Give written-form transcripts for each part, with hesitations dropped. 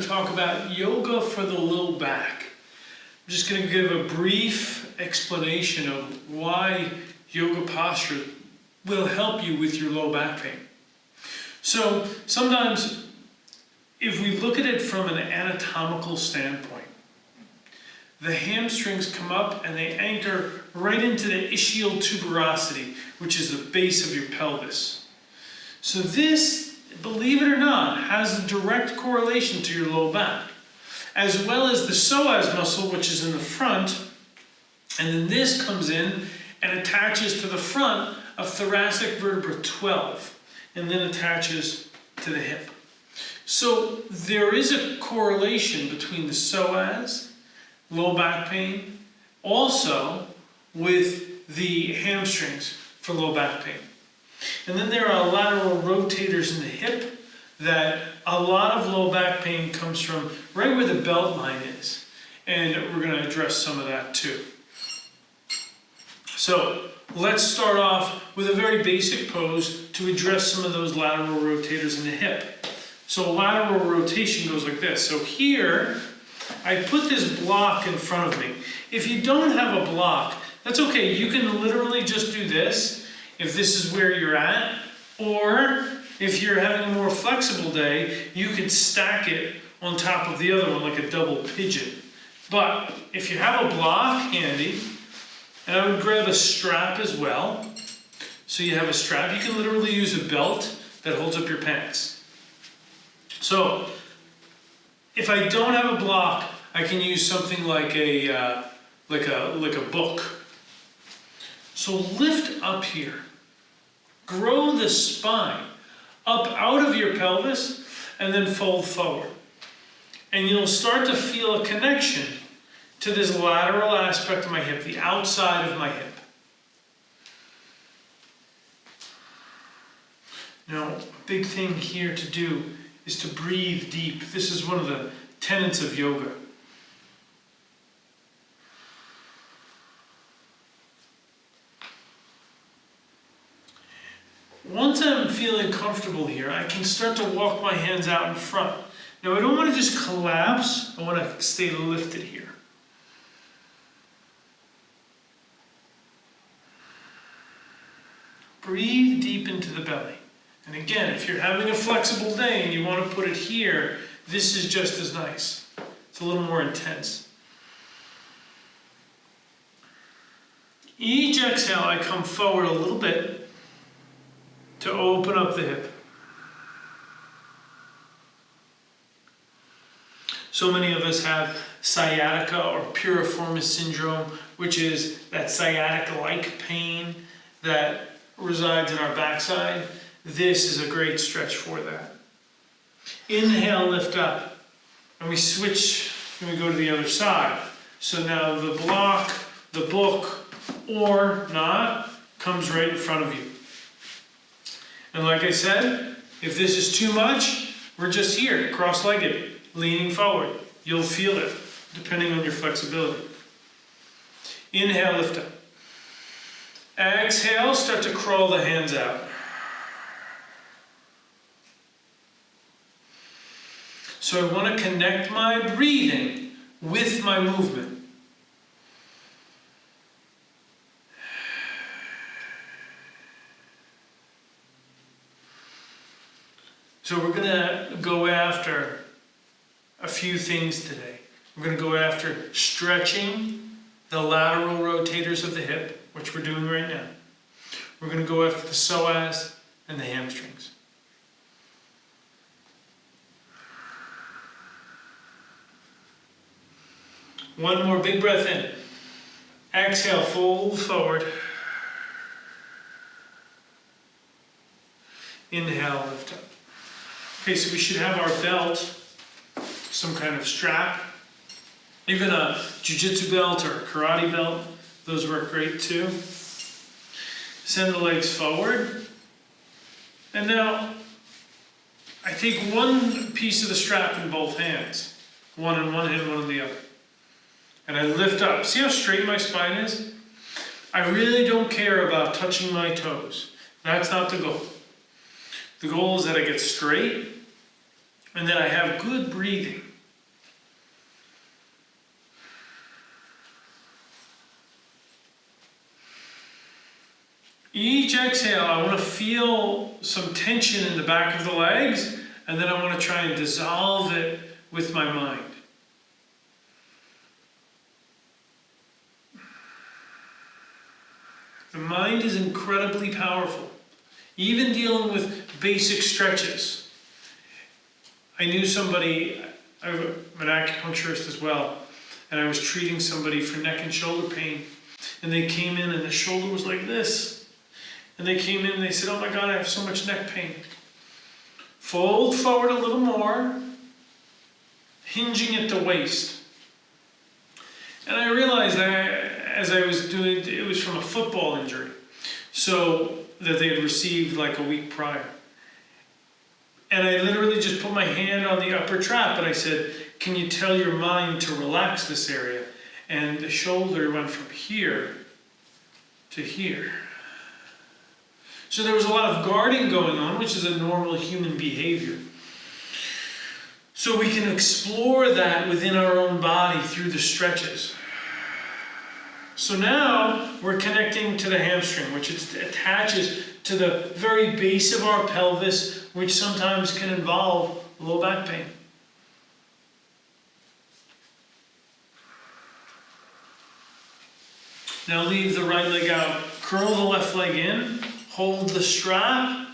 to talk about yoga for the low back. I'm just going to give a brief explanation of why yoga posture will help you with your low back pain. So sometimes if we look at it from an anatomical standpoint, the hamstrings come up and they anchor right into the ischial tuberosity, which is the base of your pelvis. So this, believe it or not, has a direct correlation to your low back, as well as the psoas muscle, which is in the front, and then this comes in and attaches to the front of thoracic vertebra 12, and then attaches to the hip. So there is a correlation between the psoas, low back pain, also with the hamstrings for low back pain. And then there are lateral rotators in the hip that a lot of low back pain comes from right where the belt line is. And we're going to address some of that too. So let's start off with a very basic pose to address some of those lateral rotators in the hip. So a lateral rotation goes like this. So here, I put this block in front of me. If you don't have a block, that's okay. You can literally just do this if this is where you're at. Or if you're having a more flexible day, you could stack it on top of the other one like a double pigeon. But if you have a block handy, and I would grab a strap as well. So you have a strap. You can literally use a belt that holds up your pants. So if I don't have a block, I can use something like a book. So lift up here. Grow the spine up out of your pelvis and then fold forward. And you'll start to feel a connection to this lateral aspect of my hip, the outside of my hip. Now, a big thing here to do is to breathe deep. This is one of the tenets of yoga. Once I'm feeling comfortable here, I can start to walk my hands out in front. Now, I don't want to just collapse. I want to stay lifted here. Breathe deep into the belly. And again, if you're having a flexible day and you want to put it here, this is just as nice. It's a little more intense. Each exhale, I come forward a little bit to open up the hip. So many of us have sciatica or piriformis syndrome, which is that sciatica-like pain that resides in our backside. This is a great stretch for that. Inhale, lift up. And we switch and we go to the other side. So now the block, the book, or not, comes right in front of you. And like I said, if this is too much, we're just here, cross-legged, leaning forward. You'll feel it, depending on your flexibility. Inhale, lift up. Exhale, start to crawl the hands out. So I want to connect my breathing with my movement. So we're going to go after a few things today. We're going to go after stretching the lateral rotators of the hip, which we're doing right now. We're going to go after the psoas and the hamstrings. One more big breath in. Exhale, fold forward. Inhale, lift up. Okay, so we should have our belt, some kind of strap, even a jiu-jitsu belt or a karate belt. Those work great too. Send the legs forward. And now I take one piece of the strap in both hands. One in one hand, one in the other. And I lift up. See how straight my spine is? I really don't care about touching my toes. That's not the goal. The goal is that I get straight and that I have good breathing. Each exhale, I want to feel some tension in the back of the legs, and then I want to try and dissolve it with my mind. The mind is incredibly powerful. Even dealing with basic stretches. I knew somebody, I'm an acupuncturist as well, and I was treating somebody for neck and shoulder pain. And they came in and the shoulder was like this. And they came in and they said, oh my God, I have so much neck pain. Fold forward a little more, hinging at the waist. And I realized that as I was doing, it was from a football injury. So that they had received like a week prior. And I literally just put my hand on the upper trap and I said, can you tell your mind to relax this area? And the shoulder went from here to here. So there was a lot of guarding going on, which is a normal human behavior. So we can explore that within our own body through the stretches. So now we're connecting to the hamstring, which attaches to the very base of our pelvis, which sometimes can involve low back pain. Now leave the right leg out, curl the left leg in, hold the strap.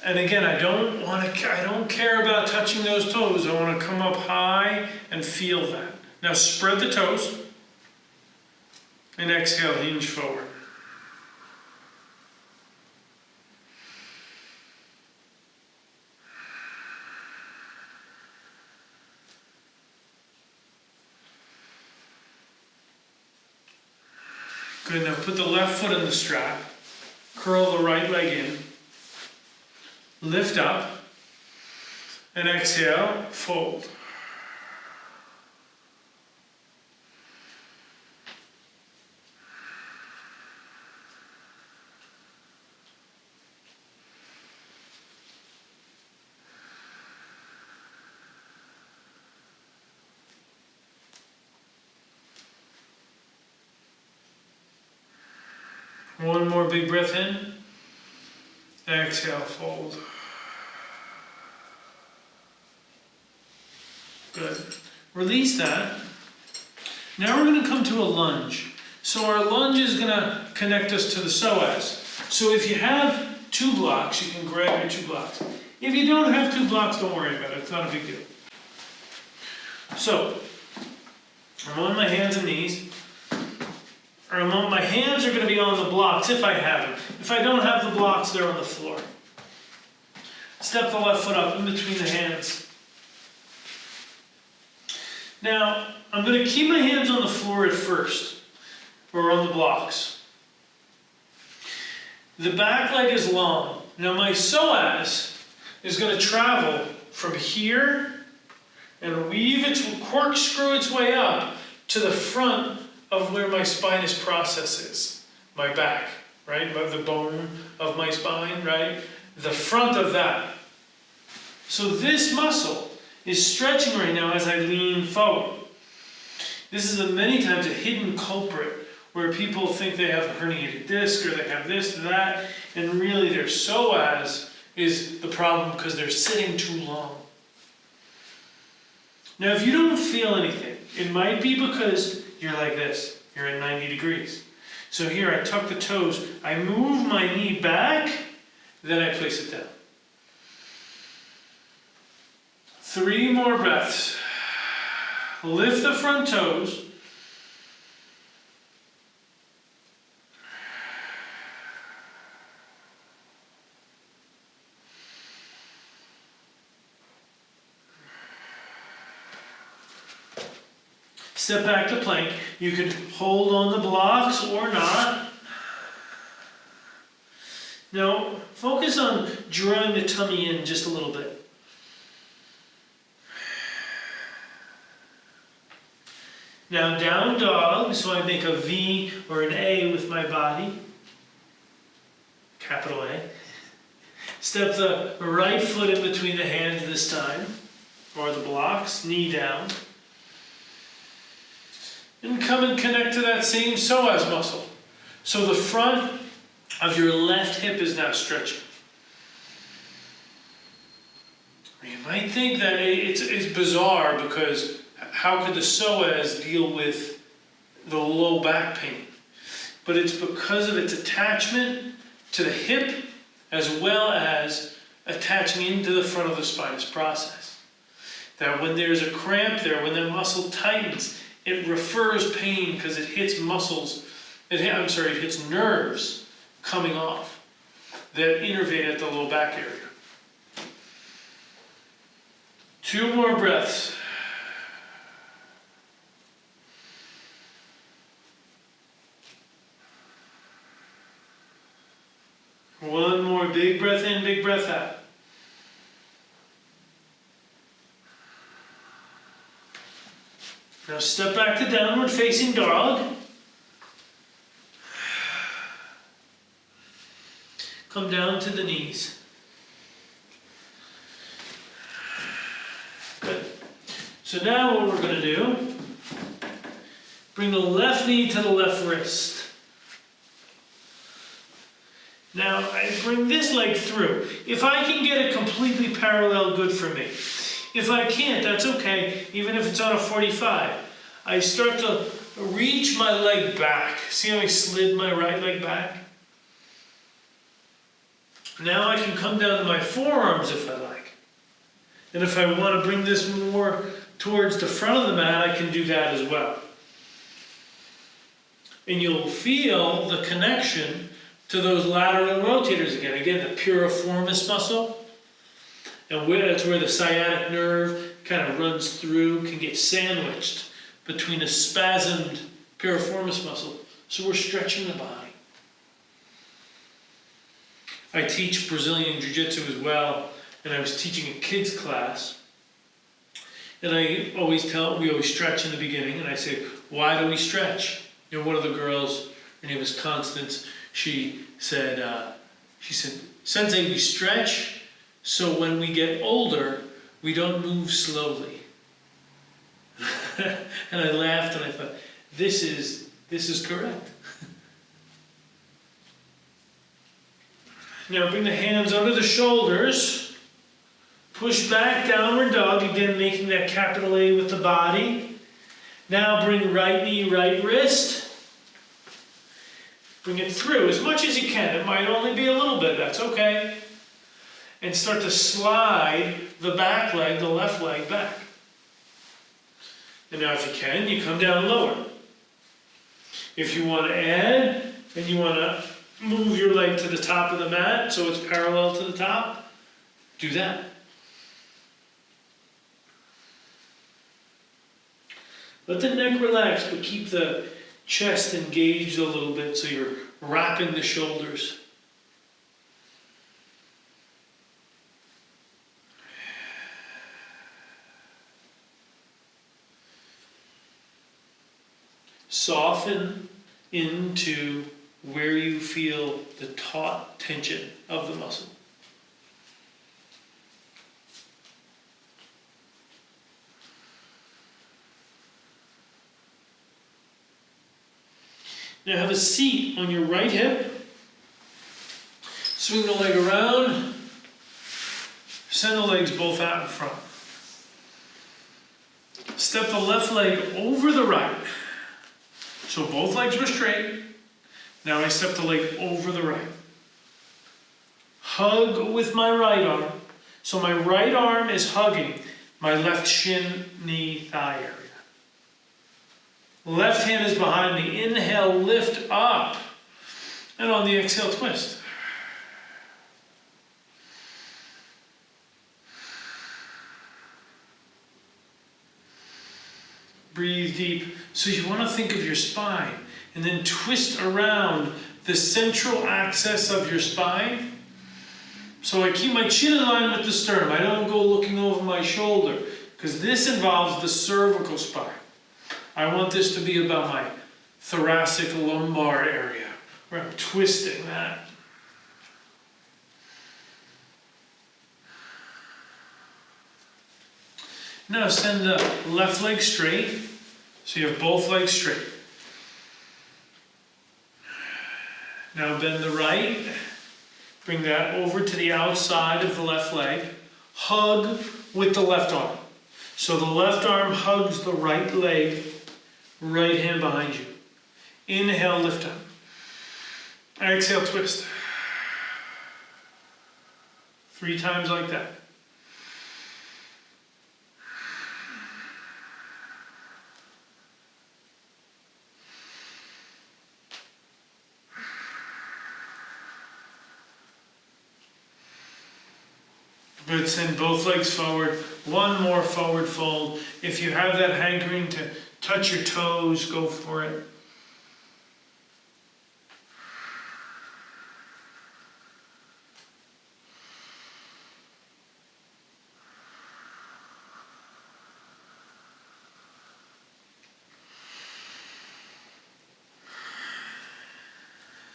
And again, I don't care about touching those toes. I want to come up high and feel that. Now spread the toes. And exhale, hinge forward. Good, now put the left foot in the strap. Curl the right leg in. Lift up. And exhale, fold. One more big breath in. Exhale, fold. Good. Release that. Now we're going to come to a lunge. So our lunge is going to connect us to the psoas. So if you have 2 blocks, you can grab your 2 blocks. If you don't have 2 blocks, don't worry about it. It's not a big deal. So, I'm on my hands and knees. My hands are going to be on the blocks if I have them. If I don't have the blocks, they're on the floor. Step the left foot up in between the hands. Now, I'm going to keep my hands on the floor at first, or on the blocks. The back leg is long. Now my psoas is going to travel from here and corkscrew its way up to the front of where my spinous process is, my back, right? The bone of my spine, right? The front of that. So this muscle is stretching right now as I lean forward. This is many times a hidden culprit where people think they have a herniated disc or they have this or that, and really their psoas is the problem because they're sitting too long. Now if you don't feel anything, it might be because you're like this. You're at 90 degrees. So here I tuck the toes, I move my knee back, then I place it down. 3 more breaths. Lift the front toes. Step back to plank. You can hold on the blocks or not. Now, focus on drawing the tummy in just a little bit. Now, down dog, so I make a V or an A with my body. Capital A. Step the right foot in between the hands this time, or the blocks, knee down. And come and connect to that same psoas muscle. So the front of your left hip is now stretching. You might think that it's bizarre because how could the psoas deal with the low back pain? But it's because of its attachment to the hip as well as attaching into the front of the spinous process. That when there's a cramp there, when the muscle tightens, it refers pain because it hits muscles, it hits nerves coming off that innervate at the low back area. 2 more breaths. One more big breath in, big breath out. Now step back to downward facing dog. Come down to the knees. Good. So now what we're going to do, bring the left knee to the left wrist. Now I bring this leg through. If I can get it completely parallel, good for me. If I can't, that's okay, even if it's on a 45. I start to reach my leg back. See how I slid my right leg back? Now I can come down to my forearms if I like. And if I want to bring this more towards the front of the mat, I can do that as well. And you'll feel the connection to those lateral rotators again. Again, the piriformis muscle. And that's where the sciatic nerve kind of runs through, can get sandwiched between a spasmed piriformis muscle. So we're stretching the body. I teach Brazilian Jiu-Jitsu as well, and I was teaching a kids class. And we always stretch in the beginning, and I say, why do we stretch? You know, one of the girls, her name is Constance, she said, Sensei, we stretch so when we get older, we don't move slowly. And I laughed and I thought, this is correct. Now bring the hands under the shoulders. Push back, downward dog, again making that capital A with the body. Now bring right knee, right wrist. Bring it through as much as you can. It might only be a little bit, that's okay. And start to slide the back leg, the left leg back. And now if you can, you come down lower. If you want to add, and you want to move your leg to the top of the mat so it's parallel to the top, do that. Let the neck relax, but keep the chest engaged a little bit so you're wrapping the shoulders. Soften into where you feel the taut tension of the muscle. Now have a seat on your right hip. Swing the leg around. Send the legs both out in front. Step the left leg over the right. So both legs were straight. Now I step the leg over the right. Hug with my right arm. So my right arm is hugging my left shin, knee, thigh area. Left hand is behind me. Inhale, lift up. And on the exhale, twist. Breathe deep. So you want to think of your spine and then twist around the central axis of your spine. So I keep my chin in line with the sternum. I don't go looking over my shoulder because this involves the cervical spine. I want this to be about my thoracic lumbar area where I'm twisting that. Now send the left leg straight, so you have both legs straight. Now bend the right. Bring that over to the outside of the left leg. Hug with the left arm. So the left arm hugs the right leg, right hand behind you. Inhale, lift up. Exhale, twist. 3 times like that. Good, send both legs forward. One more forward fold. If you have that hankering to touch your toes, go for it.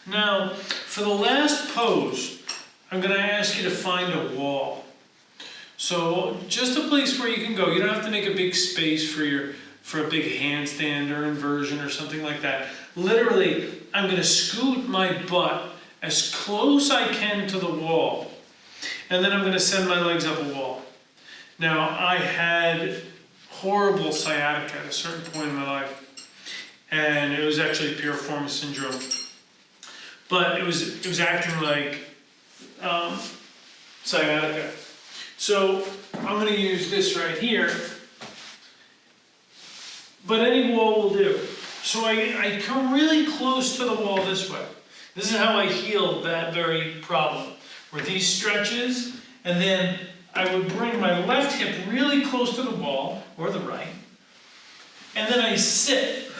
Now, for the last pose, I'm going to ask you to find a wall. So just a place where you can go. You don't have to make a big space for a big handstand or inversion or something like that. Literally, I'm going to scoot my butt as close I can to the wall. And then I'm going to send my legs up a wall. Now, I had horrible sciatica at a certain point in my life. And it was actually piriformis syndrome. But it was acting like sciatica. So I'm going to use this right here. But any wall will do. So I come really close to the wall this way. This is how I healed that very problem. Were these stretches, and then I would bring my left hip really close to the wall, or the right, and then I sit.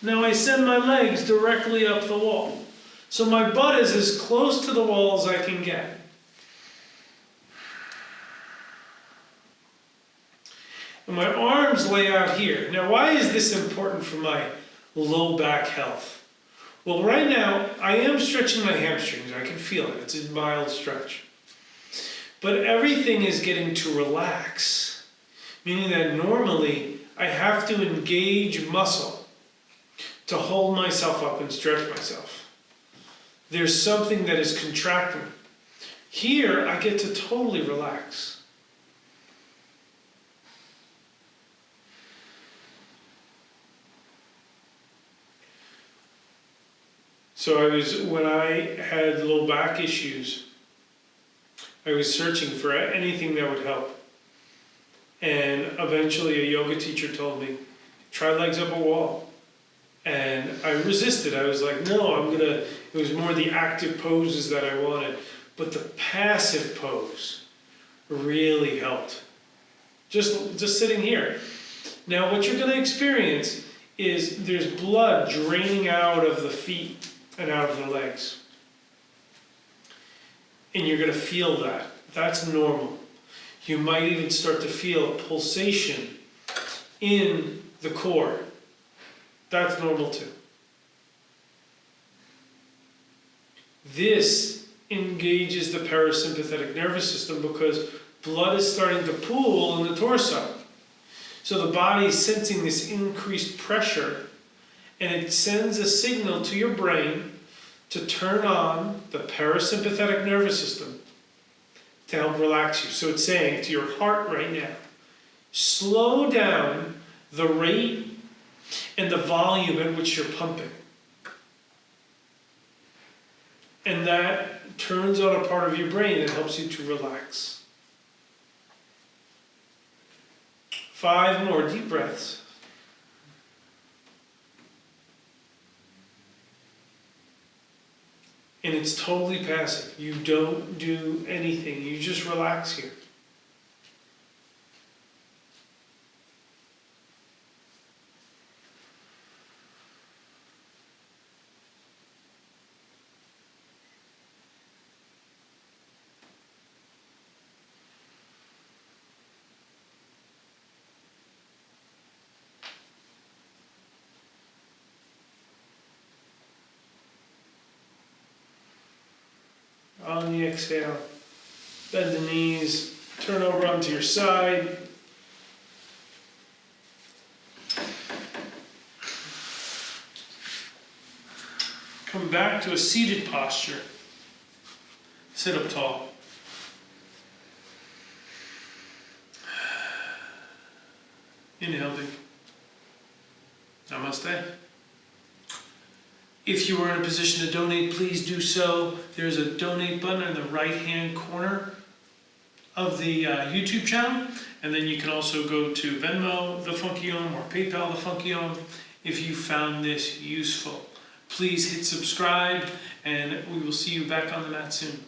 Now I send my legs directly up the wall. So my butt is as close to the wall as I can get. And my arms lay out here. Now why is this important for my low back health? Well, right now I am stretching my hamstrings. I can feel it. It's a mild stretch. But everything is getting to relax. Meaning that normally I have to engage muscle to hold myself up and stretch myself. There's something that is contracting. Here, I get to totally relax. So when I had low back issues, I was searching for anything that would help. And eventually a yoga teacher told me, try legs up a wall. And I resisted. I was like, no, it was more the active poses that I wanted. But the passive pose really helped. Just sitting here. Now what you're going to experience is there's blood draining out of the feet and out of the legs. And you're going to feel that. That's normal. You might even start to feel a pulsation in the core. That's normal too. This engages the parasympathetic nervous system because blood is starting to pool in the torso. So the body is sensing this increased pressure, and it sends a signal to your brain to turn on the parasympathetic nervous system to help relax you. So it's saying to your heart right now, slow down the rate and the volume at which you're pumping. And that turns on a part of your brain that helps you to relax. 5 more deep breaths. And it's totally passive. You don't do anything. You just relax here. On the exhale, bend the knees, turn over onto your side. Come back to a seated posture. Sit up tall. Inhale deep. Namaste. If you are in a position to donate, please do so. There's a donate button in the right-hand corner of the YouTube channel. And then you can also go to Venmo, The Funky Om, or PayPal, The Funky Om, if you found this useful. Please hit subscribe, and we will see you back on the mat soon.